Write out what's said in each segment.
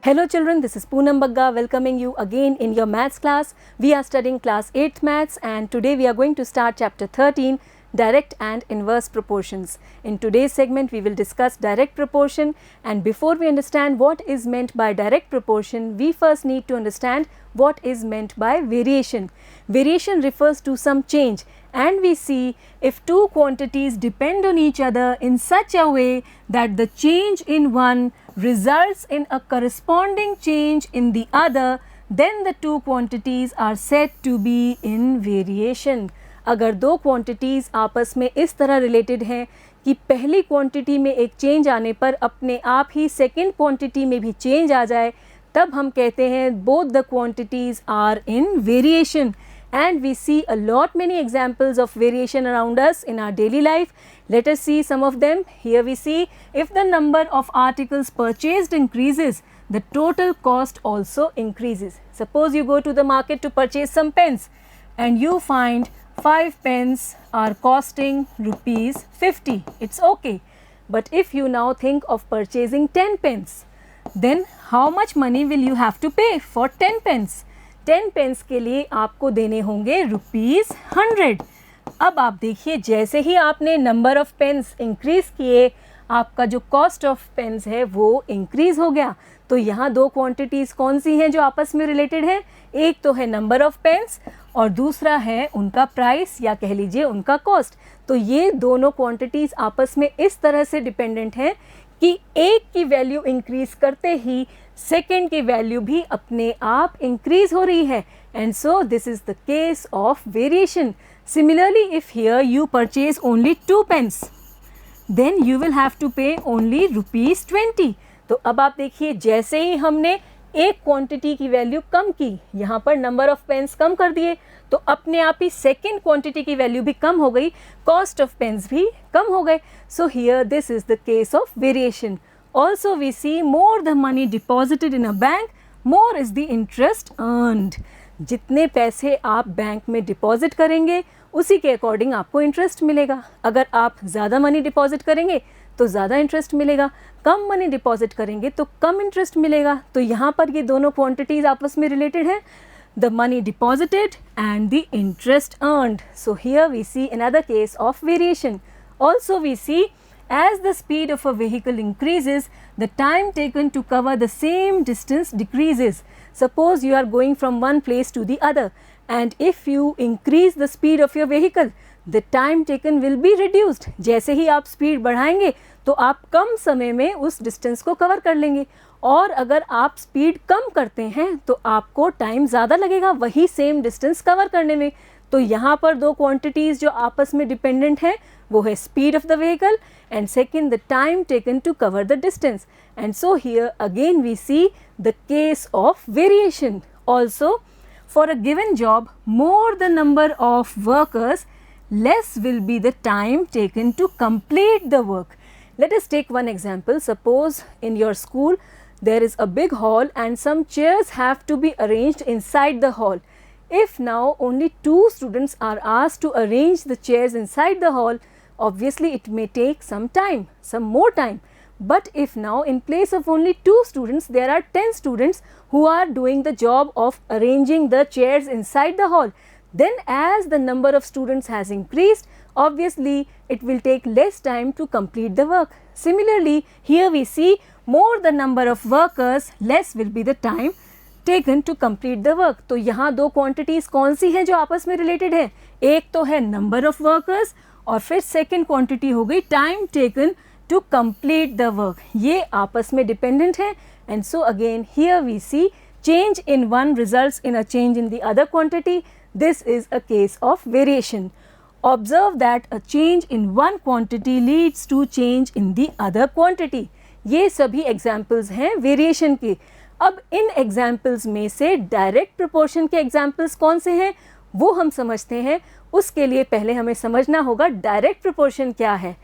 Hello children, this is Poonam Bagga welcoming you again in your maths class. We are studying class 8th maths and today we are going to start chapter 13, direct and inverse proportions. In today's segment we will discuss direct proportion, and before we understand what is meant by direct proportion, we first need to understand what is meant by variation. Variation refers to some change, and we see if two quantities depend on each other in such a way that the change in one results in a corresponding change in the other, then the two quantities are said to be in variation. अगर दो quantities आपस में इस तरह related हैं कि पहली quantity में एक चेंज आने पर अपने आप ही सेकेंड क्वांटिटी में भी चेंज आ जाए, तब हम कहते हैं both the quantities are in variation. And we see a lot many examples of variation around us in our daily life. Let us see some of them. Here we see if the number of articles purchased increases, the total cost also increases. Suppose you go to the market to purchase some pens and you find 5 pens are costing rupees 50. It's okay. But if you now think of purchasing 10 pens, then how much money will you have to pay for 10 pens? 10 pens के लिए आपको देने होंगे ₹100. अब आप देखिए, जैसे ही आपने नंबर ऑफ़ पेन्स इंक्रीज़ किए, आपका जो कॉस्ट ऑफ पेन्स है वो इंक्रीज़ हो गया. तो यहाँ दो क्वांटिटीज़ कौन सी हैं जो आपस में रिलेटेड हैं? एक तो है नंबर ऑफ़ पेन्स और दूसरा है उनका प्राइस या कह लीजिए उनका कॉस्ट. तो ये दोनों क्वांटिटीज़ आपस में इस तरह से डिपेंडेंट हैं कि एक की वैल्यू इंक्रीज़ करते ही सेकेंड की वैल्यू भी अपने आप इंक्रीज़ हो रही है. And so this is the case of variation. Similarly if here you purchase only 2 pens, then you will have to pay only ₹20. तो अब आप देखिए, जैसे ही हमने एक क्वांटिटी की वैल्यू कम की, यहाँ पर नंबर ऑफ़ पेन्स कम कर दिए, तो अपने आप ही सेकेंड क्वांटिटी की वैल्यू भी कम हो गई, कॉस्ट ऑफ पेन्स भी कम हो गए. So here this is the case of variation. Also we see more the money deposited in a bank, more is the interest earned. जितने पैसे आप बैंक में डिपॉजिट करेंगे उसी के अकॉर्डिंग आपको इंटरेस्ट मिलेगा. अगर आप ज़्यादा मनी डिपॉजिट करेंगे तो ज़्यादा इंटरेस्ट मिलेगा, कम मनी डिपॉजिट करेंगे तो कम इंटरेस्ट मिलेगा. तो यहाँ पर ये दोनों क्वांटिटीज़ आपस में रिलेटेड हैं, the money deposited and the interest earned. So here we see another case of variation. Also we see as the speed of a vehicle increases, the time taken to cover the same distance decreases. Suppose you are going from one place to the other, and if you increase the speed of your vehicle, the time taken will be reduced. जैसे ही आप speed बढ़ाएंगे तो आप कम समय में उस distance को cover कर लेंगे, और अगर आप स्पीड कम करते हैं तो आपको टाइम ज़्यादा लगेगा वही सेम डिस्टेंस कवर करने में. तो यहाँ पर दो क्वांटिटीज़ जो आपस में डिपेंडेंट हैं वो है speed of the vehicle and second the time taken to cover the distance. And so here again we see the case of variation. Also, for a given job, more the number of workers, less will be the time taken to complete the work. Let us take one example. Suppose in your school there is a big hall and some chairs have to be arranged inside the hall. If now only 2 students are asked to arrange the chairs inside the hall, obviously it may take some time, some more time. But if now in place of only 2 students there are 10 students who are doing the job of arranging the chairs inside the hall, then as the number of students has increased, obviously it will take less time to complete the work. Similarly, here we see more the number of workers, less will be the time taken to complete the work. तो यहाँ दो quantities कौन सी हैं जो आपस में related हैं? एक तो है number of workers और फिर सेकेंड क्वांटिटी हो गई time taken to complete the work. ये आपस में डिपेंडेंट है. And so again here we see change in one results in a change in the other quantity. This is a case of variation. Observe that a change in one quantity leads to change in the other quantity. ये सभी examples हैं variation के. अब इन examples में से direct proportion के examples कौन से हैं वो हम समझते हैं. उसके लिए पहले हमें समझना होगा डायरेक्ट प्रोपोर्शन क्या है.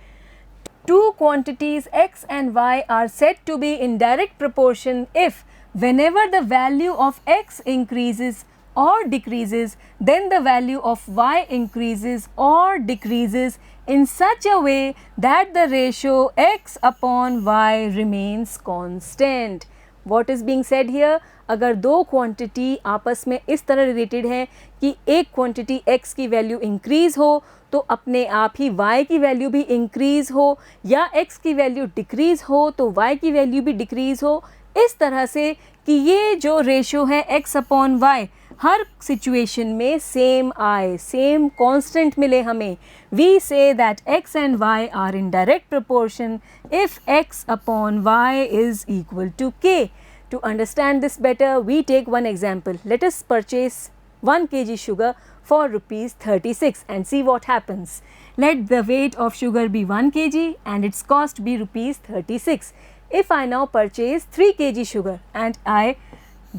Two quantities x and y are said to be in direct proportion if whenever the value of x increases or decreases, then the value of y increases or decreases in such a way that the ratio x upon y remains constant. What is being said here, अगर दो quantity आपस में इस तरह related हैं कि एक quantity x की वैल्यू इंक्रीज़ हो तो अपने आप ही y की वैल्यू भी इंक्रीज़ हो, या x की वैल्यू डिक्रीज़ हो तो y की वैल्यू भी डिक्रीज़ हो, इस तरह से कि ये जो रेशो है x अपॉन y हर सिचुएशन में सेम आए, सेम कांस्टेंट मिले हमें, we say that x and y are in direct proportion if x upon y is equal to k. To understand this better, we take one example. Let us purchase 1 kg sugar for rupees 36 and see what happens. Let the weight of sugar be 1 kg and its cost be rupees 36. If I now purchase 3 kg sugar and I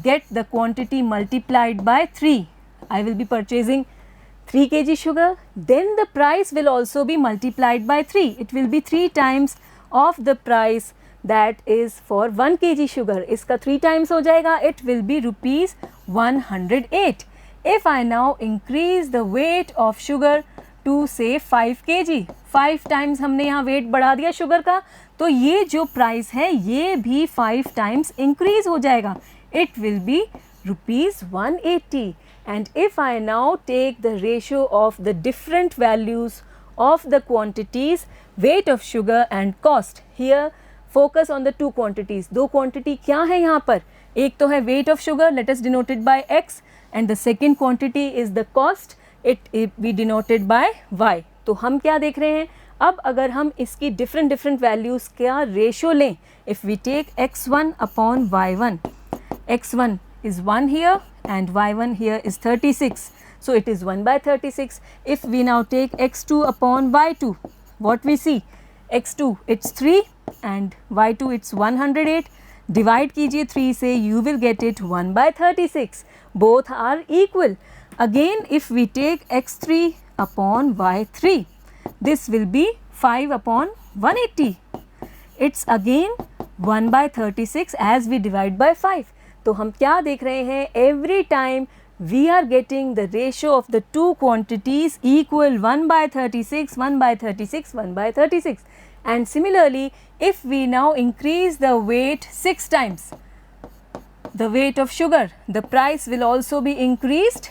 get the quantity multiplied by 3, I will be purchasing 3 kg sugar, then the price will also be multiplied by 3. It will be 3 times of the price that is for 1 kg sugar. इसका 3 times हो जाएगा, it will be rupees 108. If I now increase the weight of sugar to say 5 kg, 5 times हमने यहाँ weight बढ़ा दिया sugar का, तो ये जो price है ये भी 5 times increase हो जाएगा, it will be rupees 180. And if I now take the ratio of the different values of the quantities, weight of sugar and cost, here focus on the two quantities. दो quantity क्या है यहाँ पर, एक तो है weight of sugar, let us denote it by x, and the second quantity is the cost, it be denoted by y. तो हम क्या देख रहे हैं, अब अगर हम इसकी different values का ratio लें, if we take x1 upon y1, x1 is 1 here and y1 here is 36, so it is 1 by 36. If we now take x2 upon y2, what we see, x2 it's 3 and y2 it's 108, divide कीजिए 3 से, you will get it 1 by 36, both are equal. Again if we take x3 upon y3, this will be 5 upon 180, it's again 1 by 36 as we divide by 5. तो हम क्या देख रहे हैं, every time we are getting the ratio of the two quantities equal 1 by 36, 1 by 36, 1 by 36. And similarly, if we now increase the weight 6 times, the weight of sugar, the price will also be increased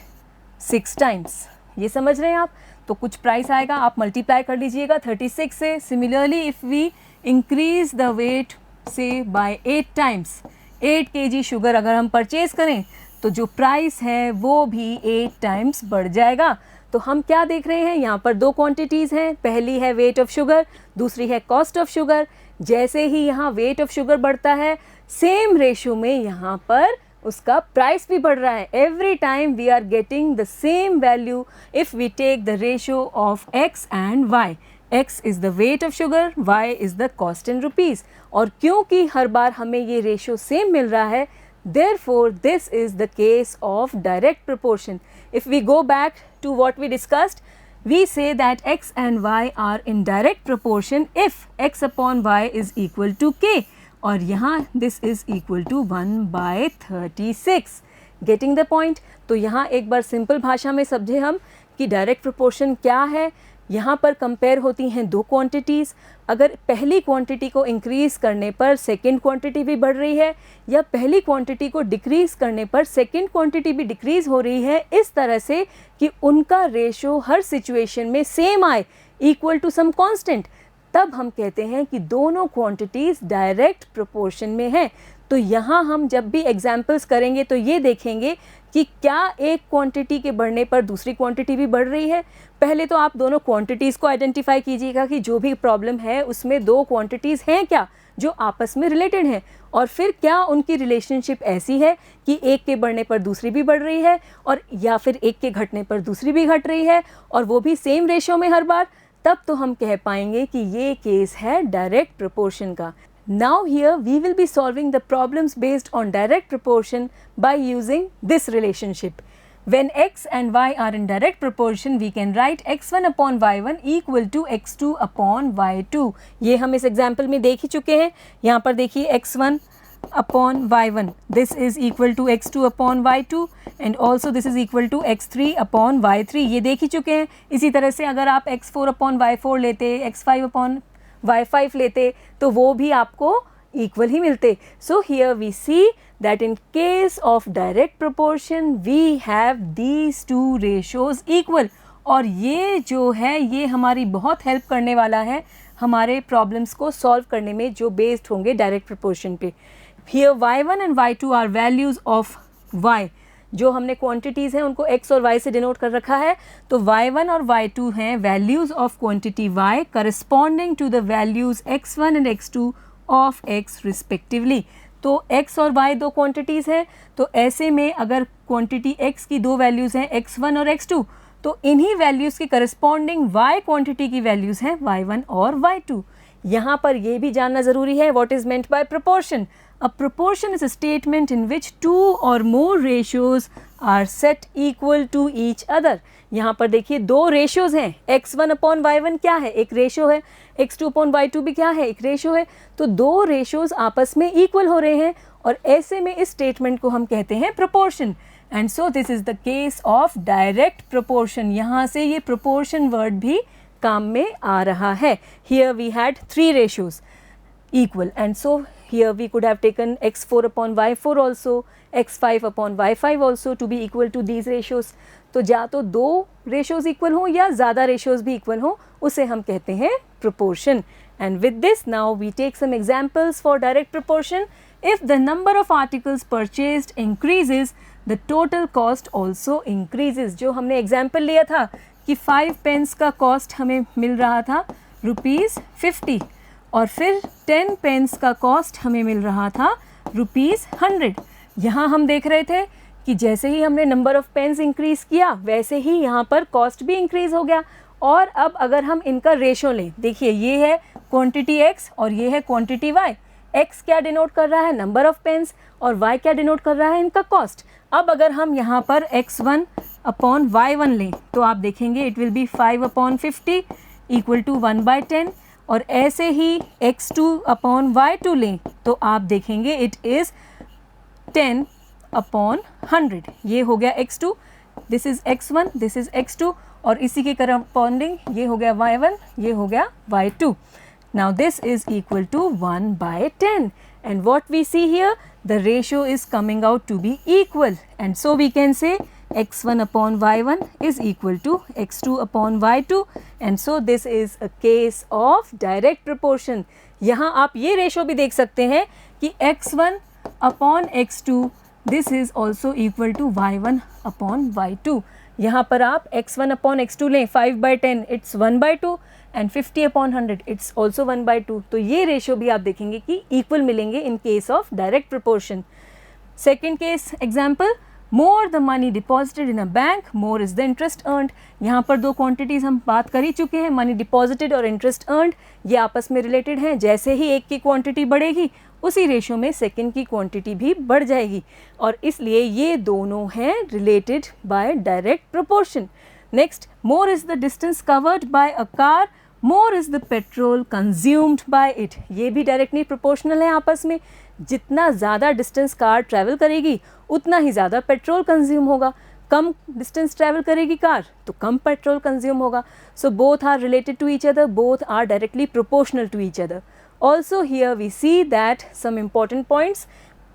6 times. ये समझ रहे हैं आप, तो कुछ price आएगा, आप multiply कर लीजिएगा 36 से. Similarly, if we increase the weight say by 8 times, 8 kg sugar अगर हम परचेज करें तो जो प्राइस है वो भी 8 टाइम्स बढ़ जाएगा. तो हम क्या देख रहे हैं, यहाँ पर दो क्वांटिटीज़ हैं, पहली है वेट ऑफ शुगर, दूसरी है कॉस्ट ऑफ शुगर. जैसे ही यहाँ वेट ऑफ शुगर बढ़ता है, सेम रेशो में यहाँ पर उसका प्राइस भी बढ़ रहा है. Every time we are getting the same value if we take the ratio of x and y. x is the weight of sugar, y is the cost in rupees. और क्योंकि हर बार हमें ये रेशो सेम मिल रहा है, therefore this is the case of direct proportion. If we go back to what we discussed, we say that x and y are in direct proportion if x upon y is equal to k, और यहाँ this is equal to 1 by 36. Getting the point? तो यहाँ एक बार simple भाषा में समझे हम कि डायरेक्ट प्रोपोर्शन क्या है. यहाँ पर कंपेयर होती हैं दो क्वांटिटीज़. अगर पहली क्वांटिटी को इंक्रीज़ करने पर सेकंड क्वांटिटी भी बढ़ रही है, या पहली क्वांटिटी को डिक्रीज़ करने पर सेकंड क्वांटिटी भी डिक्रीज़ हो रही है, इस तरह से कि उनका रेशो हर सिचुएशन में सेम आए, इक्वल टू सम कांस्टेंट, तब हम कहते हैं कि दोनों क्वांटिटीज़ डायरेक्ट प्रोपोर्शन में हैं. तो यहाँ हम जब भी एग्जाम्पल्स करेंगे तो ये देखेंगे कि क्या एक क्वांटिटी के बढ़ने पर दूसरी क्वांटिटी भी बढ़ रही है. पहले तो आप दोनों क्वांटिटीज़ को आइडेंटिफाई कीजिएगा कि जो भी प्रॉब्लम है उसमें दो क्वांटिटीज़ हैं क्या जो आपस में रिलेटेड हैं, और फिर क्या उनकी रिलेशनशिप ऐसी है कि एक के बढ़ने पर दूसरी भी बढ़ रही है, और या फिर एक के घटने पर दूसरी भी घट रही है, और वो भी सेम रेशो में हर बार. तब तो हम कह पाएंगे कि ये केस है डायरेक्ट प्रोपोर्शन का. Now here we will be solving the problems based on direct proportion by using this relationship. When x and y are in direct proportion, we can write x1 upon y1 equal to x2 upon y2. ये हम इस example में देख ही चुके हैं. यहाँ पर देखिए x1 upon y1, this is equal to x2 upon y2 and also this is equal to x3 upon y3. ये देख ही चुके हैं. इसी तरह से अगर आप x4 upon y4 लेते, x5 upon y5 लेते, तो वो भी आपको इक्वल ही मिलते. So here we see that in case of direct proportion we have these two ratios equal. और ये जो है ये हमारी बहुत हेल्प करने वाला है हमारे प्रॉब्लम्स को सॉल्व करने में जो बेस्ड होंगे डायरेक्ट प्रोपोर्शन पे. Here y1 and y2 are values of y. जो हमने क्वांटिटीज़ हैं उनको x और y से डिनोट कर रखा है. तो y1 और y2 हैं values of quantity y corresponding to the values x1 and x2 of x respectively. तो x और y दो क्वांटिटीज़ हैं. तो ऐसे में अगर क्वांटिटी x की दो वैल्यूज़ हैं x1 और x2 तो इन्हीं वैल्यूज़ की करस्पॉन्डिंग y क्वांटिटी की वैल्यूज़ हैं y1 और y2. यहाँ पर ये भी जानना ज़रूरी है what is meant by proportion. A proportion is a statement in which two or more ratios are set equal to each other. यहाँ पर देखिए दो रेशियोज़ हैं. x1 अपॉन y1 क्या है? एक रेशियो है. x2 अपॉन y2 भी क्या है? एक रेशियो है. तो दो रेशियोज़ आपस में इक्वल हो रहे हैं और ऐसे में इस स्टेटमेंट को हम कहते हैं proportion. And so this is the case of direct proportion. यहाँ से ये प्रोपोर्शन वर्ड भी काम में आ रहा है. Here we had three ratios equal and so here we could have taken x4 upon y4 also, x5 upon y5 also to be equal to these ratios. तो या तो दो ratios equal हों या ज़्यादा ratios भी equal हों उसे हम कहते हैं proportion. And with this now we take some examples for direct proportion. If the number of articles purchased increases the total cost also increases. जो हमने example लिया था कि 5 pence का cost हमें मिल रहा था ₹50 और फिर 10 पेंस का कॉस्ट हमें मिल रहा था ₹100. यहाँ हम देख रहे थे कि जैसे ही हमने नंबर ऑफ़ पेन्स इंक्रीज़ किया वैसे ही यहाँ पर कॉस्ट भी इंक्रीज़ हो गया. और अब अगर हम इनका रेशो लें, देखिए ये है क्वांटिटी x और ये है क्वांटिटी y. x क्या डिनोट कर रहा है? Number of pens. और y क्या डिनोट कर रहा है? इनका कॉस्ट. अब अगर हम यहाँ पर x1 अपॉन y1 लें तो आप देखेंगे it will be 5 upon 50 equal to 1/10. और ऐसे ही x2 अपॉन y2 लें तो आप देखेंगे इट इज़ 10 अपॉन 100. ये हो गया x2, this is x1, this is x2 और इसी के करस्पॉन्डिंग ये हो गया y1, ये हो गया y2. Now this is equal to 1/10 and what we see here the ratio is coming out to be equal and so we can say x1 upon y1 is equal to x2 upon y2 and so this is a case of direct proportion. यहाँ आप ये ratio भी देख सकते हैं कि x1 upon x2 this is also equal to y1 upon y2. यहाँ पर आप x1 upon x2 लें 5/10 it's 1/2 and 50 upon 100 it's also 1/2. तो ये रेशो भी आप देखेंगे कि इक्वल मिलेंगे in case of direct proportion. Second case example, more the money deposited in a bank, more is the interest earned. यहाँ पर दो क्वांटिटीज़ हम बात कर ही चुके हैं, मनी डिपॉजिटेड और इंटरेस्ट अर्नड. ये आपस में रिलेटेड हैं. जैसे ही एक की क्वांटिटी बढ़ेगी उसी रेशो में सेकंड की क्वांटिटी भी बढ़ जाएगी और इसलिए ये दोनों हैं related by direct proportion. Next, more is the distance covered bye a car, more is the petrol consumed by it. ये भी डायरेक्टली प्रोपोर्शनल है आपस में. जितना ज़्यादा डिस्टेंस कार ट्रैवल करेगी उतना ही ज़्यादा पेट्रोल कंज्यूम होगा. कम डिस्टेंस ट्रैवल करेगी कार तो कम पेट्रोल कंज्यूम होगा. So both are related to each other, both are directly proportional to each other. Also here we see that some important points.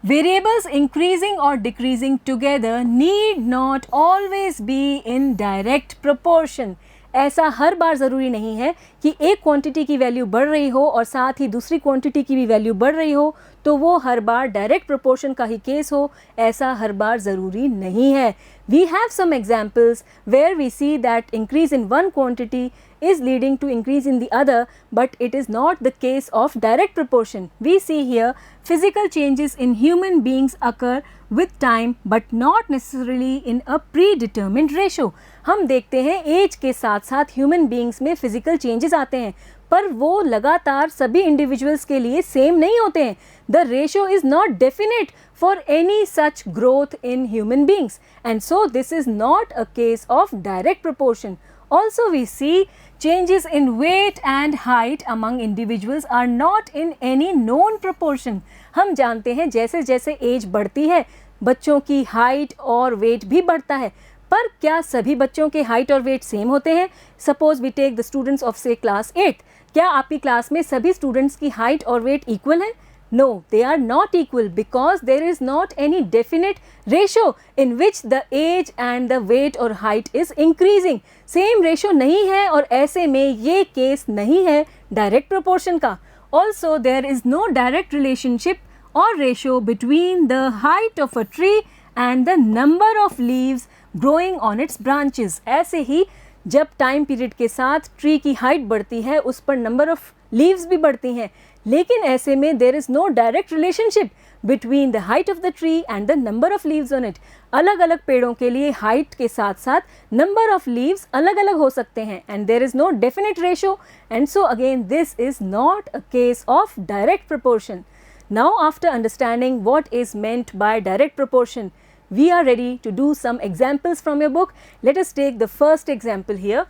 Variables increasing or decreasing together need not always be in direct proportion. ऐसा हर बार ज़रूरी नहीं है कि एक quantity की value बढ़ रही हो और साथ ही दूसरी क्वांटिटी की भी वैल्यू बढ़ रही हो तो वो हर बार डायरेक्ट प्रोपोर्शन का ही केस हो. ऐसा हर बार ज़रूरी नहीं है. We have some examples where we see that increase in one quantity is leading to increase in the other, but it is not the case of direct proportion. We see here physical changes in human beings occur with time but not necessarily in a predetermined ratio. हम देखते हैं as के साथ साथ human beings में physical changes आते हैं पर वो लगातार सभी इंडिविजुअल्स के लिए सेम नहीं होते हैं. The ratio is not definite for any such growth in human beings and so this is not a case of direct proportion. Also we see changes in weight and height among individuals are not in any known proportion. हम जानते हैं जैसे जैसे as बढ़ती है बच्चों की height और वेट भी बढ़ता है पर क्या सभी बच्चों के हाइट और वेट सेम होते हैं? Suppose we take the students of say class 8. क्या आपकी क्लास में सभी स्टूडेंट्स की हाइट और वेट इक्वल है? No, they are not equal because there is not any definite ratio in which the age and the weight or height is increasing. Same ratio नहीं है और ऐसे में ये केस नहीं है direct proportion का. Also, there is no direct relationship or ratio between the height of a tree and the number of leaves growing on its branches. ऐसे ही जब टाइम पीरियड के साथ ट्री की हाइट बढ़ती है उस पर नंबर ऑफ लीव्स भी बढ़ती हैं, लेकिन ऐसे में there is no direct relationship between the height of the tree and the number of leaves on it. अलग अलग पेड़ों के लिए हाइट के साथ साथ नंबर ऑफ लीव्स अलग अलग हो सकते हैं and there is no definite ratio and so again this is not a case of direct proportion. Now after understanding what is meant by direct proportion, we are ready to do some examples from your book. Let us take the first example here.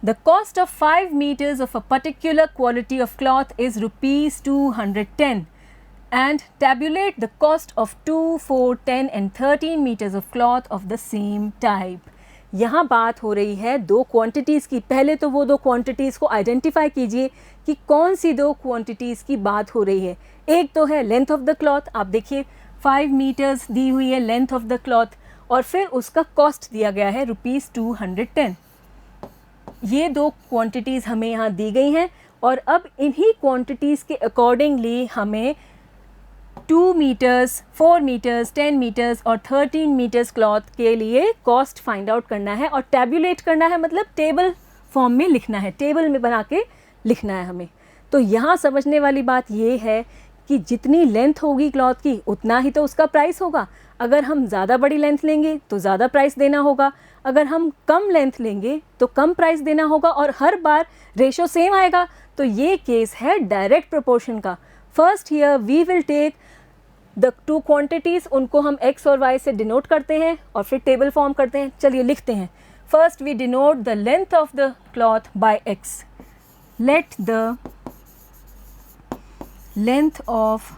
The cost of 5 meters of a particular quality of cloth is rupees 210 and tabulate the cost of 2, 4, 10 and 13 meters of cloth of the same type. यहाँ बात हो रही है दो quantities की. पहले तो वो दो क्वांटिटीज़ को आइडेंटिफाई कीजिए कि कौन सी दो क्वांटिटीज़ की बात हो रही है. एक तो है लेंथ ऑफ द क्लॉथ, आप देखिए 5 मीटर्स दी हुई है लेंथ ऑफ द क्लॉथ और फिर उसका कॉस्ट दिया गया है रुपीज़ 210. ये दो क्वांटिटीज़ हमें यहाँ दी गई हैं और अब इन्हीं क्वांटिटीज़ के अकॉर्डिंगली हमें 2 मीटर्स, 4 मीटर्स, 10 मीटर्स और 13 मीटर्स क्लॉथ के लिए कॉस्ट फाइंड आउट करना है और टैब्यूलेट करना है, मतलब टेबल फॉर्म में लिखना है, टेबल में बना के लिखना है हमें. तो यहाँ समझने वाली बात ये है कि जितनी लेंथ होगी क्लॉथ की उतना ही तो उसका प्राइस होगा. अगर हम ज़्यादा बड़ी लेंथ लेंगे तो ज़्यादा प्राइस देना होगा, अगर हम कम लेंथ लेंगे तो कम प्राइस देना होगा और हर बार रेशो सेम आएगा. तो ये केस है डायरेक्ट प्रोपोर्शन का. First here we will take the two quantities, उनको हम x और y से डिनोट करते हैं और फिर टेबल फॉर्म करते हैं. चलिए लिखते हैं. First we denote the length of the cloth by x. Let the length of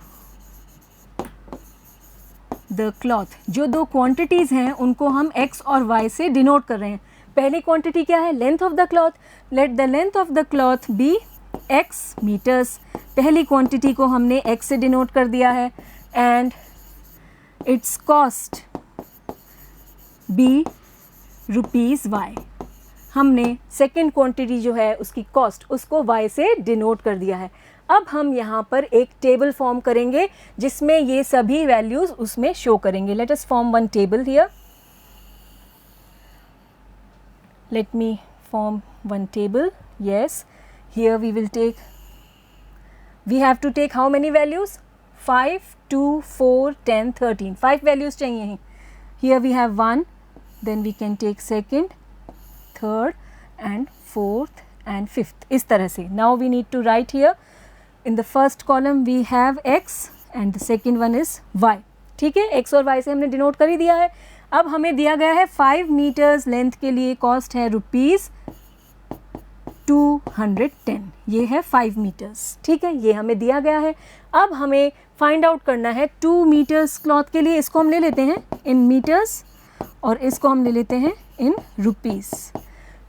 the cloth, जो दो क्वांटिटीज़ हैं उनको हम x और y से डिनोट कर रहे हैं. पहली क्वांटिटी क्या है? Length of the cloth. Let the length of the cloth be x metres. पहली क्वांटिटी को हमने x से डिनोट कर दिया है and its cost be rupees y. हमने सेकेंड क्वांटिटी जो है उसकी कॉस्ट उसको y से डिनोट कर दिया है. अब हम यहाँ पर एक टेबल फॉर्म करेंगे जिसमें ये सभी वैल्यूज़ उसमें शो करेंगे. Let us form one table here. Let me form one table. yes, here we will take, we have to take how many values? 5, 2, 4, 10, 13. 5 values चाहिए हैं. Here we have 1, then we can take second, third and fourth and fifth. इस तरह से. Now we need to write here. In the first column we have x and the second one is y. ठीक है, x और y से हमने denote कर ही दिया है. अब हमें दिया गया है 5 मीटर्स लेंथ के लिए कॉस्ट है रुपीज़ 210. ये है 5 मीटर्स. ठीक है, ये हमें दिया गया है. अब हमें फाइंड आउट करना है 2 मीटर्स क्लॉथ के लिए. इसको हम ले लेते हैं इन मीटर्स और इसको हम ले लेते हैं इन रुपीज़.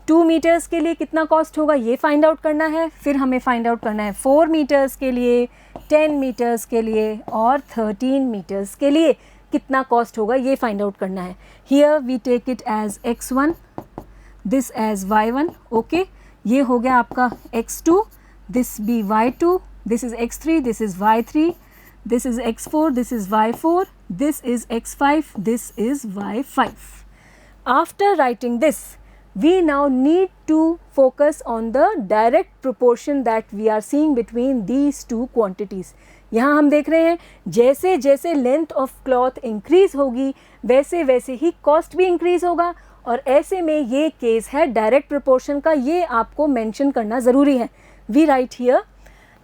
2 मीटर्स के लिए कितना कॉस्ट होगा ये फाइंड आउट करना है. फिर हमें फाइंड आउट करना है 4 मीटर्स के लिए, 10 मीटर्स के लिए और 13 मीटर्स के लिए कितना कॉस्ट होगा ये फाइंड आउट करना है. Here we take it as x1, this as y1. Okay, ये हो गया आपका x2, this be y2, this is x3, this is y3, this is x4, this is y4, this is x5, this is y5. After writing this, we now need to focus on the direct proportion that we are seeing between these two quantities. यहाँ हम देख रहे हैं जैसे जैसे length of cloth increase होगी वैसे वैसे ही कॉस्ट भी इंक्रीज होगा और ऐसे में ये केस है डायरेक्ट प्रोपोर्शन का. ये आपको मेंशन करना ज़रूरी है. We write here,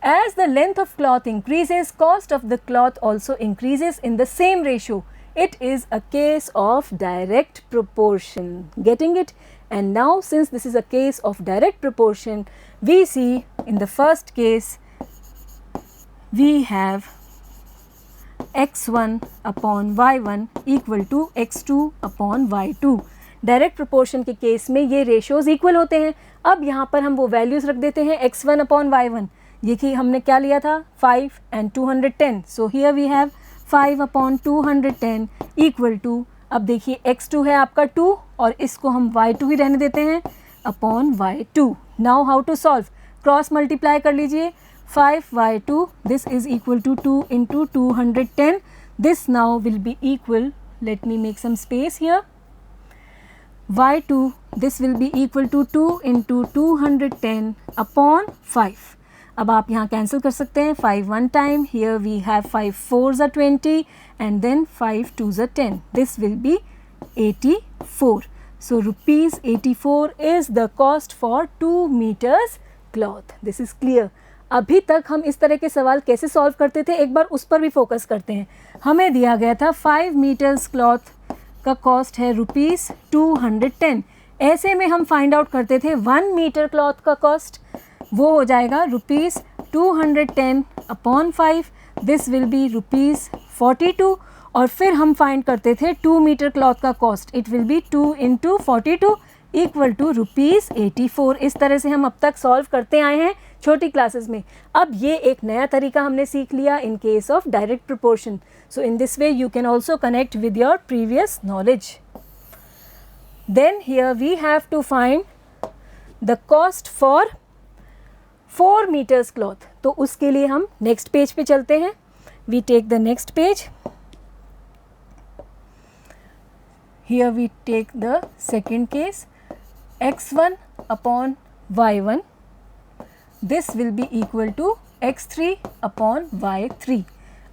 as the length of cloth increases, cost of the cloth also increases in the same ratio. It is a case of direct proportion. Getting it? And now since this is a case of direct proportion, we see in the first case we have x1 upon y1 equal to x2 upon y2. Direct proportion के case में ये ratios equal होते हैं. अब यहाँ पर हम वो वैल्यूज़ रख देते हैं x1 अपॉन y1. ये कि हमने क्या लिया था 5 and 210, so here we have 5 upon 210 equal to, अब देखिए x2 है आपका 2 और इसको हम y2 ही रहने देते हैं upon y2. Now how to solve? Cross multiply कर लीजिए 5y2, this is equal to 2 into 210. This now will be equal, let me make some space here, y2, this will be equal to 2 into 210 upon 5. अब आप यहाँ cancel कर सकते हैं 5 one time, here we have 5 4s are 20 and then 5 2s are 10. This will be 84. So rupees 84 is the cost for 2 meters cloth. This is clear. अभी तक हम इस तरह के सवाल कैसे सॉल्व करते थे, एक बार उस पर भी फोकस करते हैं. हमें दिया गया था 5 meters cloth का कॉस्ट है रुपीज़ 210. ऐसे में हम फाइंड आउट करते थे 1 मीटर क्लॉथ का कॉस्ट, वो हो जाएगा rupees 210 upon 5, this will be rupees 42. और फिर हम फाइंड करते थे 2 मीटर क्लॉथ का cost, it will be 2 into 42 equal to rupees 84. इस तरह से हम अब तक सॉल्व करते आए हैं छोटी क्लासेस में. अब ये एक नया तरीका हमने सीख लिया इन case of direct proportion. So in this way you can also connect with your previous knowledge. Then here we have to find the cost for 4 meters cloth. तो उसके लिए हम next page पे चलते हैं. We take the next page. Here we take the second case, x1 upon y1. This will be equal to x3 upon y3.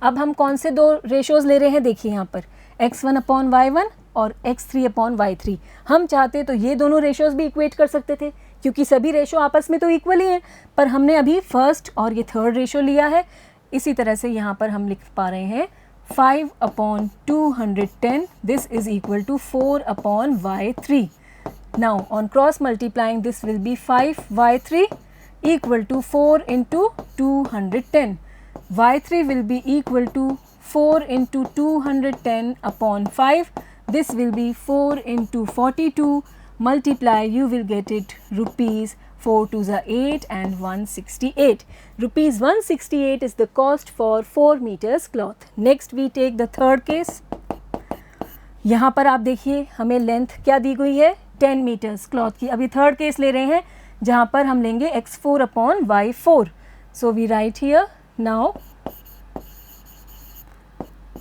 अब हम कौन से दो रेशोज़ ले रहे हैं, देखिए यहाँ पर x1 अपॉन y1 और x3 अपॉन y3. हम चाहते तो ये दोनों रेशोज़ भी इक्वेट कर सकते थे क्योंकि सभी रेशो आपस में तो इक्वल ही हैं, पर हमने अभी फर्स्ट और ये थर्ड रेशो लिया है. इसी तरह से यहाँ पर हम लिख पा रहे हैं 5 upon 210, this is equal to 4 upon y3. Now on cross multiplying this will be 5y3 equal to 4 into 210. y3 will be equal to 4 into 210 upon 5. This will be 4 into 42. Multiply, you will get it rupees 4 2s are 8 and 168. Rupees 168 is the cost for 4 meters cloth. Next we take the third case. यहाँ पर आप देखिए हमें length क्या दी गई है 10 meters cloth की. अभी थर्ड केस ले रहे हैं जहाँ पर हम लेंगे x4 upon y4. So we write here now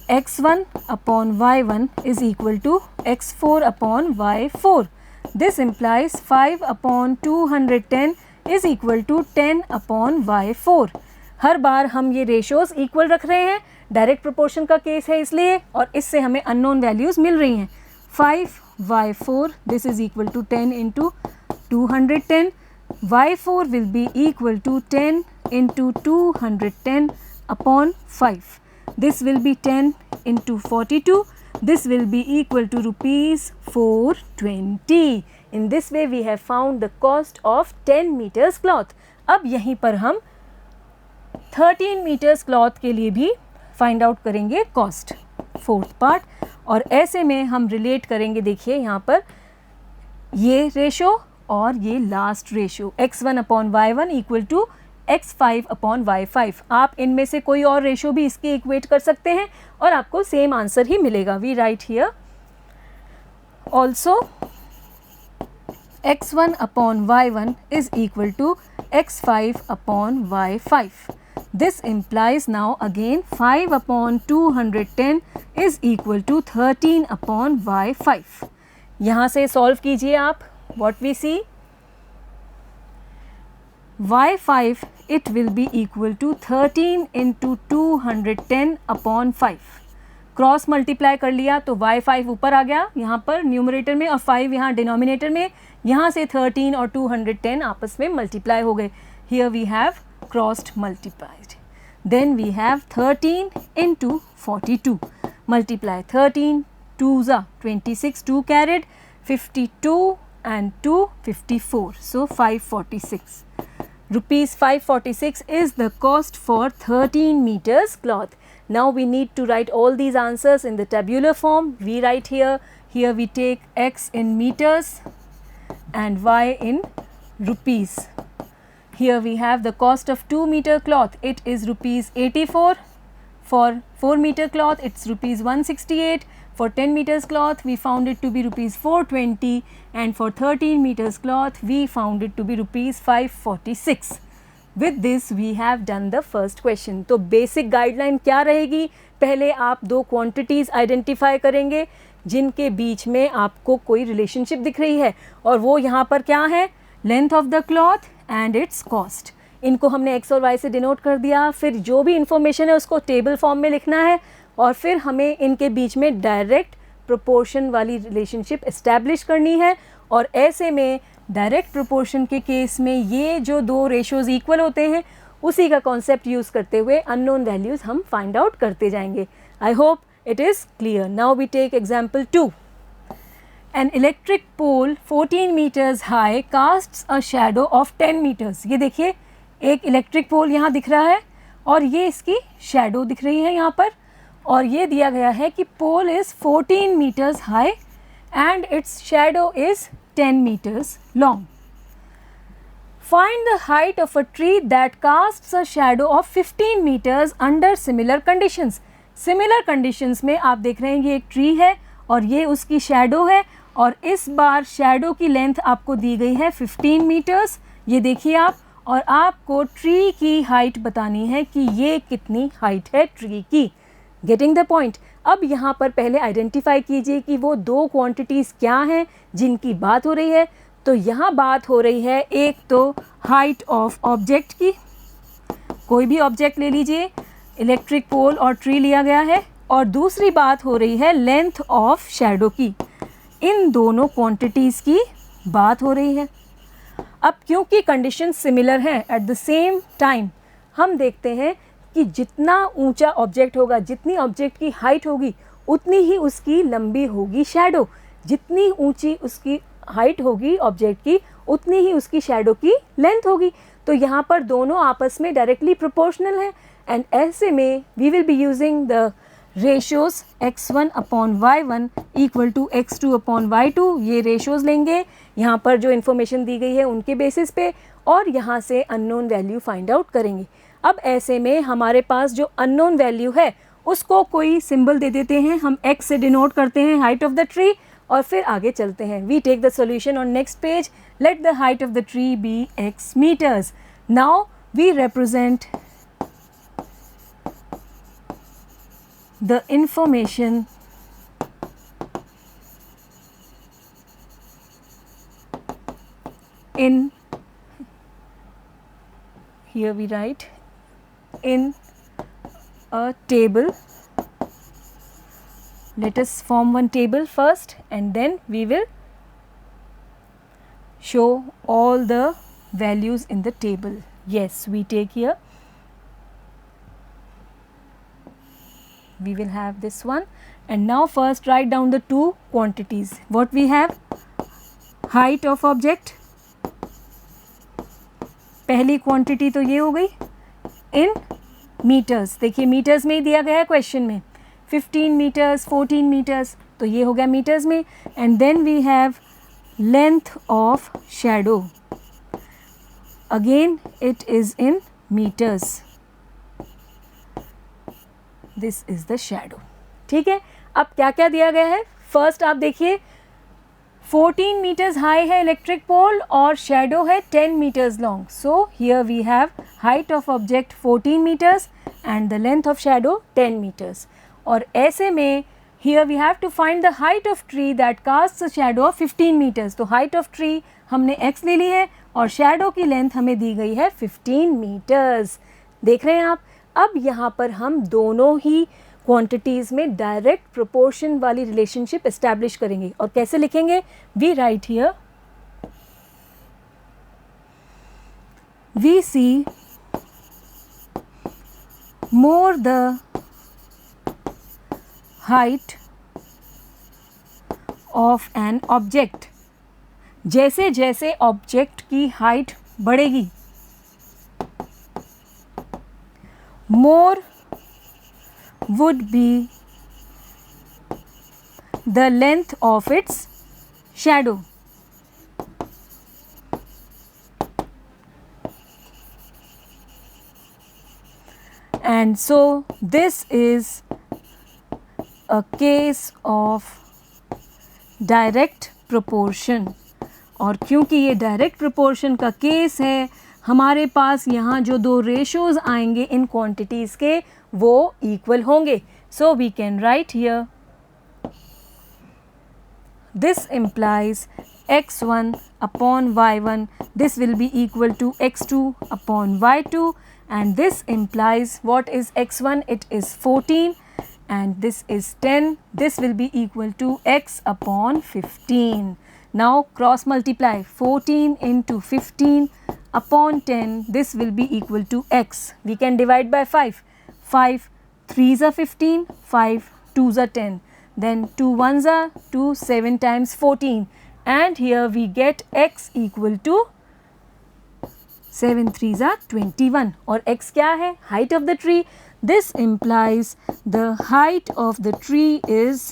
x1 upon y1 is equal to x4 upon y4. This implies 5 upon 210 is equal to 10 upon y4. हर बार हम ये रेशोज़ इक्वल रख रहे हैं, डायरेक्ट प्रोपोर्शन का केस है इसलिए, और इससे हमें अननोन वैल्यूज़ मिल रही हैं. 5y4 this is equal to 10 into 210. y4 will be equal to 10 into 210 upon 5. This will be 10 into 42. This will be equal to rupees 420. In this way we have found the cost of 10 meters cloth. अब यहीं पर हम 13 meters cloth के लिए भी find out करेंगे cost, fourth part. और ऐसे में हम relate करेंगे, देखिए यहाँ पर ये रेशो और ये last ratio x1 upon y1 equal to x5 upon y5. आप इनमें से कोई और रेशो भी इसके इक्वेट कर सकते हैं और आपको सेम आंसर ही मिलेगा. We write here also x1 upon y1 is equal to x5 upon y5. This implies now again 5 upon 210 is equal to 13 upon y5. यहाँ से सॉल्व कीजिए आप. What we see, y5 it will be equal to 13 into 210 upon 5. Cross multiply कर लिया तो y5 ऊपर आ गया यहाँ पर न्यूमरेटर में और 5 यहाँ डिनोमिनेटर में. यहाँ से 13 और 210 आपस में मल्टीप्लाई हो गए. Here we have crossed multiplied. Then we have 13 into 42. Multiply 13 2s are 26, 2 carried, 52 and 2 54. So 546. Rupees 546 is the cost for 13 meters cloth. Now we need to write all these answers in the tabular form. We write here we take x in meters and y in rupees. here we have the cost of 2 meter cloth, it is rupees 84. For 4 meter cloth it's rupees 168. For 10 meters cloth we found it to be rupees 420, and for 13 meters cloth we found it to be rupees 546. With this we have done the first question. तो basic guideline क्या रहेगी? पहले आप दो quantities identify करेंगे जिनके बीच में आपको कोई relationship दिख रही है, और वो यहाँ पर क्या है? Length of the cloth and its cost. इनको हमने x और y से डिनोट कर दिया. फिर जो भी इंफॉर्मेशन है उसको टेबल फॉर्म में लिखना है, और फिर हमें इनके बीच में डायरेक्ट प्रोपोर्शन वाली रिलेशनशिप इस्टेब्लिश करनी है. और ऐसे में डायरेक्ट प्रोपोर्शन के केस में ये जो दो रेशोज़ इक्वल होते हैं उसी का कॉन्सेप्ट यूज़ करते हुए अननोन वैल्यूज़ हम फाइंड आउट करते जाएंगे. I hope it is clear. Now we take example 2. An electric pole 14 meters high casts a shadow of 10 meters. ये देखिए एक इलेक्ट्रिक पोल यहाँ दिख रहा है और ये इसकी शैडो दिख रही है यहाँ पर, और ये दिया गया है कि पोल is 14 meters high and its shadow is 10 meters long. Find the height of a tree that casts a shadow of 15 meters under similar conditions. Similar conditions में आप देख रहे हैं ये एक ट्री है और ये उसकी शैडो है, और इस बार शैडो की लेंथ आपको दी गई है 15 मीटर्स. ये देखिए आप, और आपको ट्री की हाइट बतानी है कि ये कितनी हाइट है ट्री की. Getting the point. अब यहाँ पर पहले आइडेंटिफाई कीजिए कि वो दो क्वांटिटीज़ क्या हैं जिनकी बात हो रही है. तो यहाँ बात हो रही है एक तो हाइट ऑफ ऑब्जेक्ट की, कोई भी ऑब्जेक्ट ले लीजिए, इलेक्ट्रिक पोल और ट्री लिया गया है, और दूसरी बात हो रही है लेंथ ऑफ शैडो की. इन दोनों क्वांटिटीज़ की बात हो रही है. अब क्योंकि कंडीशन सिमिलर हैं एट द सेम टाइम, हम देखते हैं कि जितना ऊंचा ऑब्जेक्ट होगा, जितनी ऑब्जेक्ट की हाइट होगी, उतनी ही उसकी लंबी होगी शैडो. जितनी ऊंची उसकी हाइट होगी ऑब्जेक्ट की, उतनी ही उसकी शैडो की लेंथ होगी. तो यहाँ पर दोनों आपस में डायरेक्टली प्रोपोर्शनल हैं, एंड ऐसे में we will be using the ratios x1 upon y1 equal to x2 upon y2. ये रेशियोज़ लेंगे यहाँ पर जो इन्फॉर्मेशन दी गई है उनके बेसिस पे, और यहाँ से अननोन वैल्यू फाइंड आउट करेंगे. अब ऐसे में हमारे पास जो अननोन वैल्यू है उसको कोई सिंबल दे देते हैं, हम x से डिनोट करते हैं हाइट ऑफ द ट्री, और फिर आगे चलते हैं. We take the solution on next page. Let the height of the tree be x meters. Now we represent the information in, here we write in a table. Let us form one table first and then we will show all the values in the table. Yes, we take here, we will have this one, and now first write down the two quantities. What we have? Height of object, पहली quantity तो ये हो गई इन metres. देखिए metres में ही दिया गया है क्वेश्चन में, 15 मीटर्स, 14 मीटर्स, तो ये हो गया मीटर्स में. And then we have length of shadow, again it is in metres. This is the shadow. ठीक है, अब क्या क्या दिया गया है? फर्स्ट आप देखिए 14 मीटर्स हाई है इलेक्ट्रिक पोल और शैडो है 10 metres long. So here we have height of object 14 metres and the length of shadow 10 metres. और ऐसे में here we have to find the height of tree that casts a shadow of 15 metres. तो height of tree हमने x ले ली है और shadow की length हमें दी गई है 15 मीटर्स. देख रहे हैं आप. अब यहाँ पर हम दोनों ही क्वांटिटीज़ में डायरेक्ट प्रोपोर्शन वाली रिलेशनशिप एस्टैब्लिश करेंगे. और कैसे लिखेंगे? We write here, we see more the height of an object. जैसे जैसे ऑब्जेक्ट की हाइट बढ़ेगी, more would be the length of its shadow. and so this is a case of direct proportion. और क्योंकि ये डायरेक्ट प्रोपोर्शन का case है, हमारे पास यहाँ जो दो रेशोज़ आएंगे इन क्वांटिटीज़ के वो इक्वल होंगे. So we can write here this implies x1 upon y1, this will be equal to x2 upon y2, and this implies what is x1, it is 14 and this is 10, this will be equal to x upon 15. Now cross multiply 14 into 15 upon 10, this will be equal to x. We can divide by 5, 5 3s are 15, 5 2s are 10. Then 2 1s are 2, 7 times 14, and here we get x equal to 7 3s are 21. और x क्या है? Height of the tree. This implies the height of the tree is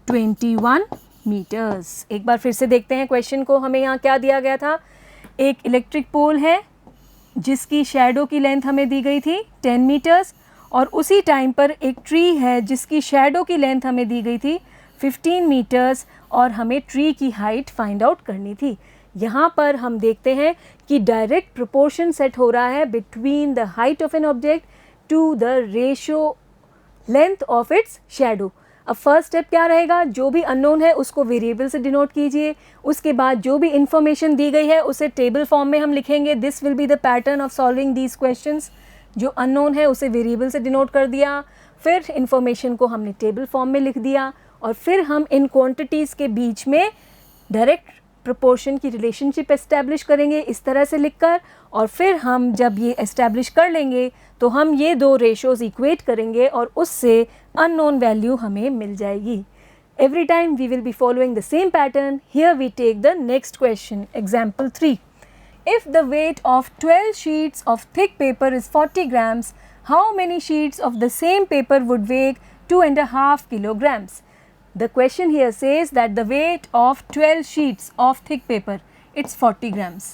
21 meters. एक बार फिर से देखते हैं question को. हमें यहाँ क्या दिया गया था? एक इलेक्ट्रिक पोल है जिसकी शैडो की लेंथ हमें दी गई थी 10 मीटर्स, और उसी टाइम पर एक ट्री है जिसकी शैडो की लेंथ हमें दी गई थी 15 मीटर्स, और हमें ट्री की हाइट फाइंड आउट करनी थी. यहाँ पर हम देखते हैं कि डायरेक्ट प्रोपोर्शन सेट हो रहा है between the height of an object to the ratio length of its shadow. अब फर्स्ट स्टेप क्या रहेगा? जो भी अननोन है उसको वेरिएबल से डिनोट कीजिए. उसके बाद जो भी इन्फॉर्मेशन दी गई है उसे टेबल फॉर्म में हम लिखेंगे. This will be the pattern of solving these questions. जो अननोन है उसे वेरिएबल से डिनोट कर दिया, फिर इन्फॉर्मेशन को हमने टेबल फॉर्म में लिख दिया, और फिर हम इन क्वांटिटीज़ के बीच में डायरेक्ट प्रोपोर्शन की रिलेशनशिप एस्टैब्लिश करेंगे इस तरह से लिखकर. और फिर हम जब ये एस्टैब्लिश कर लेंगे तो हम ये दो रेशोज़ इक्वेट करेंगे और उससे अननोन वैल्यू हमें मिल जाएगी. Every time we will be following the same pattern. Here we take the next question, example 3. If the weight of 12 sheets of thick paper is 40 grams, how many sheets of the same paper would weigh 2.5 kilograms? The question here says that the weight of 12 sheets of thick paper, it's 40 grams.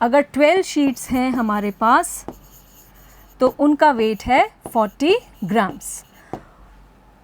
अगर 12 sheets हैं हमारे पास तो उनका wait है 40 grams.